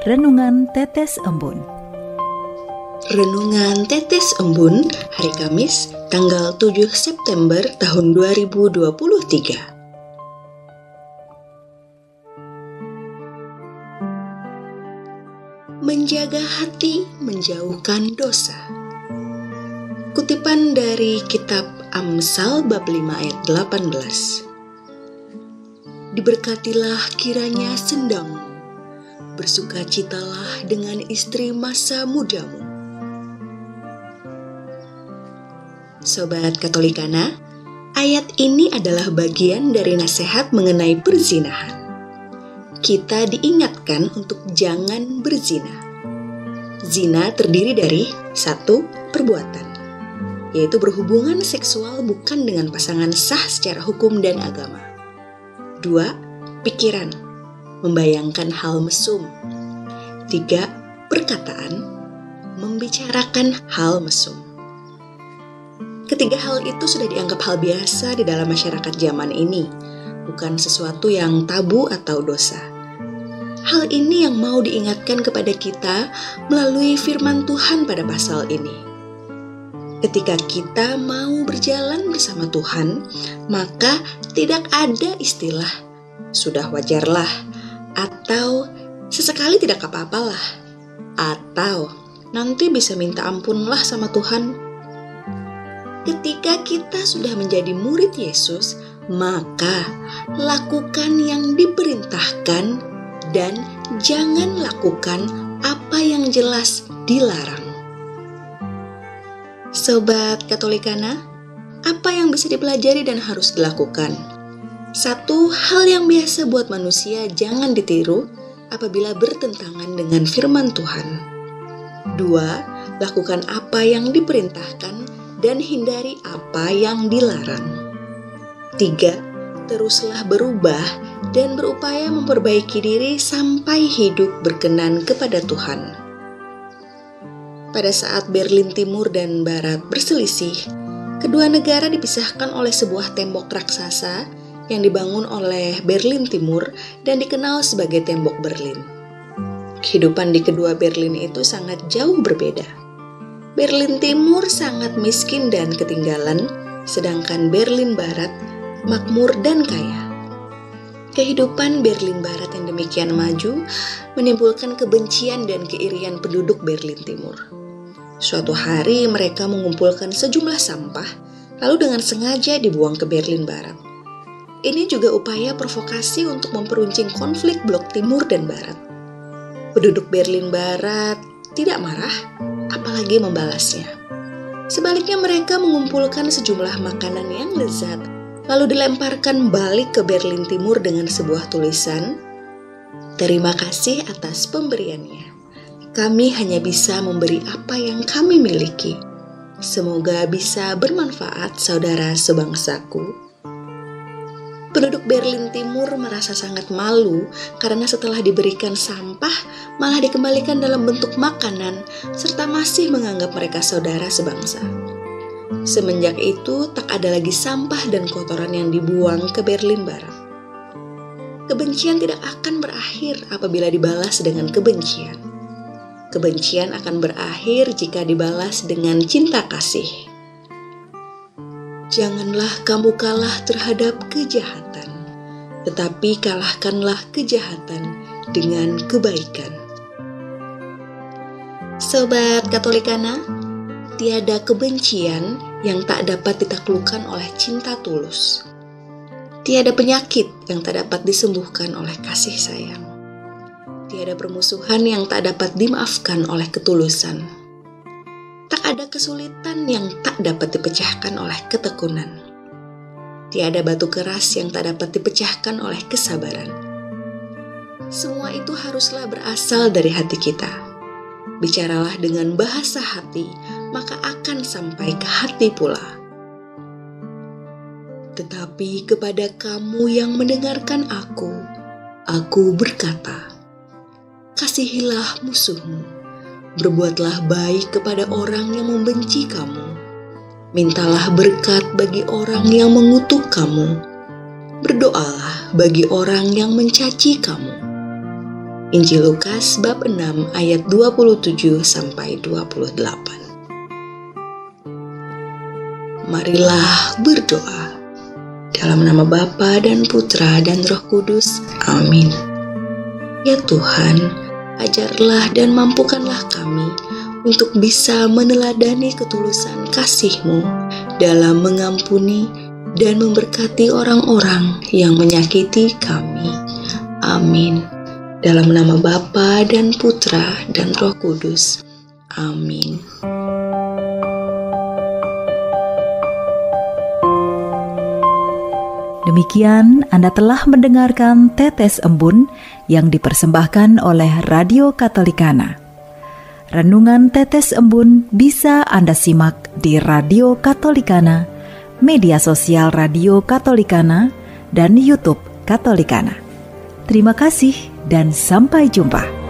Renungan Tetes Embun. Renungan Tetes Embun hari Kamis tanggal 7 September tahun 2023. Menjaga hati, menjauhkan dosa. Kutipan dari kitab Amsal bab 5 ayat 18. Diberkatilah kiranya sendangmu, bersukacitalah dengan istri masa mudamu. Sobat Katolikana, ayat ini adalah bagian dari nasihat mengenai perzinahan. Kita diingatkan untuk jangan berzina. Zina terdiri dari 1. Perbuatan, yaitu berhubungan seksual bukan dengan pasangan sah secara hukum dan agama. 2. Pikiran, membayangkan hal mesum. 3. Perkataan, membicarakan hal mesum. Ketiga hal itu sudah dianggap hal biasa di dalam masyarakat zaman ini, bukan sesuatu yang tabu atau dosa. Hal ini yang mau diingatkan kepada kita melalui firman Tuhan pada pasal ini. Ketika kita mau berjalan bersama Tuhan, maka tidak ada istilah "sudah wajarlah" atau "sesekali tidak apa-apalah" atau "nanti bisa minta ampunlah sama Tuhan". Ketika kita sudah menjadi murid Yesus, maka lakukan yang diperintahkan dan jangan lakukan apa yang jelas dilarang. Sobat Katolikana, apa yang bisa dipelajari dan harus dilakukan? 1. Hal yang biasa buat manusia jangan ditiru apabila bertentangan dengan firman Tuhan. 2. Lakukan apa yang diperintahkan dan hindari apa yang dilarang. 3. Teruslah berubah dan berupaya memperbaiki diri sampai hidup berkenan kepada Tuhan. Pada saat Berlin Timur dan Barat berselisih, kedua negara dipisahkan oleh sebuah tembok raksasa yang dibangun oleh Berlin Timur dan dikenal sebagai Tembok Berlin. Kehidupan di kedua Berlin itu sangat jauh berbeda. Berlin Timur sangat miskin dan ketinggalan, sedangkan Berlin Barat makmur dan kaya. Kehidupan Berlin Barat yang demikian maju menimbulkan kebencian dan keirian penduduk Berlin Timur. Suatu hari mereka mengumpulkan sejumlah sampah, lalu dengan sengaja dibuang ke Berlin Barat. Ini juga upaya provokasi untuk memperuncing konflik blok Timur dan Barat. Penduduk Berlin Barat tidak marah, apalagi membalasnya. Sebaliknya mereka mengumpulkan sejumlah makanan yang lezat, lalu dilemparkan balik ke Berlin Timur dengan sebuah tulisan, "Terima kasih atas pemberiannya. Kami hanya bisa memberi apa yang kami miliki. Semoga bisa bermanfaat saudara sebangsaku." Penduduk Berlin Timur merasa sangat malu karena setelah diberikan sampah malah dikembalikan dalam bentuk makanan serta masih menganggap mereka saudara sebangsa. Semenjak itu tak ada lagi sampah dan kotoran yang dibuang ke Berlin Barat. Kebencian tidak akan berakhir apabila dibalas dengan kebencian. Kebencian akan berakhir jika dibalas dengan cinta kasih. Janganlah kamu kalah terhadap kejahatan, tetapi kalahkanlah kejahatan dengan kebaikan. Sobat Katolikana, tiada kebencian yang tak dapat ditaklukkan oleh cinta tulus. Tiada penyakit yang tak dapat disembuhkan oleh kasih sayang. Tiada permusuhan yang tak dapat dimaafkan oleh ketulusan. Tak ada kesulitan yang tak dapat dipecahkan oleh ketekunan. Tiada batu keras yang tak dapat dipecahkan oleh kesabaran. Semua itu haruslah berasal dari hati kita. Bicaralah dengan bahasa hati, maka akan sampai ke hati pula. Tetapi kepada kamu yang mendengarkan aku berkata, kasihilah musuhmu, berbuatlah baik kepada orang yang membenci kamu, mintalah berkat bagi orang yang mengutuk kamu, berdoalah bagi orang yang mencaci kamu. Injil Lukas bab 6 ayat 27 sampai 28. Marilah berdoa. Dalam nama Bapa dan Putra dan Roh Kudus. Amin. Ya Tuhan, ajarlah dan mampukanlah kami untuk bisa meneladani ketulusan kasih-Mu dalam mengampuni dan memberkati orang-orang yang menyakiti kami. Amin. Dalam nama Bapa dan Putra dan Roh Kudus. Amin. Demikian Anda telah mendengarkan Tetes Embun yang dipersembahkan oleh Radio Katolikana. Renungan Tetes Embun bisa Anda simak di Radio Katolikana, media sosial Radio Katolikana, dan YouTube Katolikana. Terima kasih dan sampai jumpa.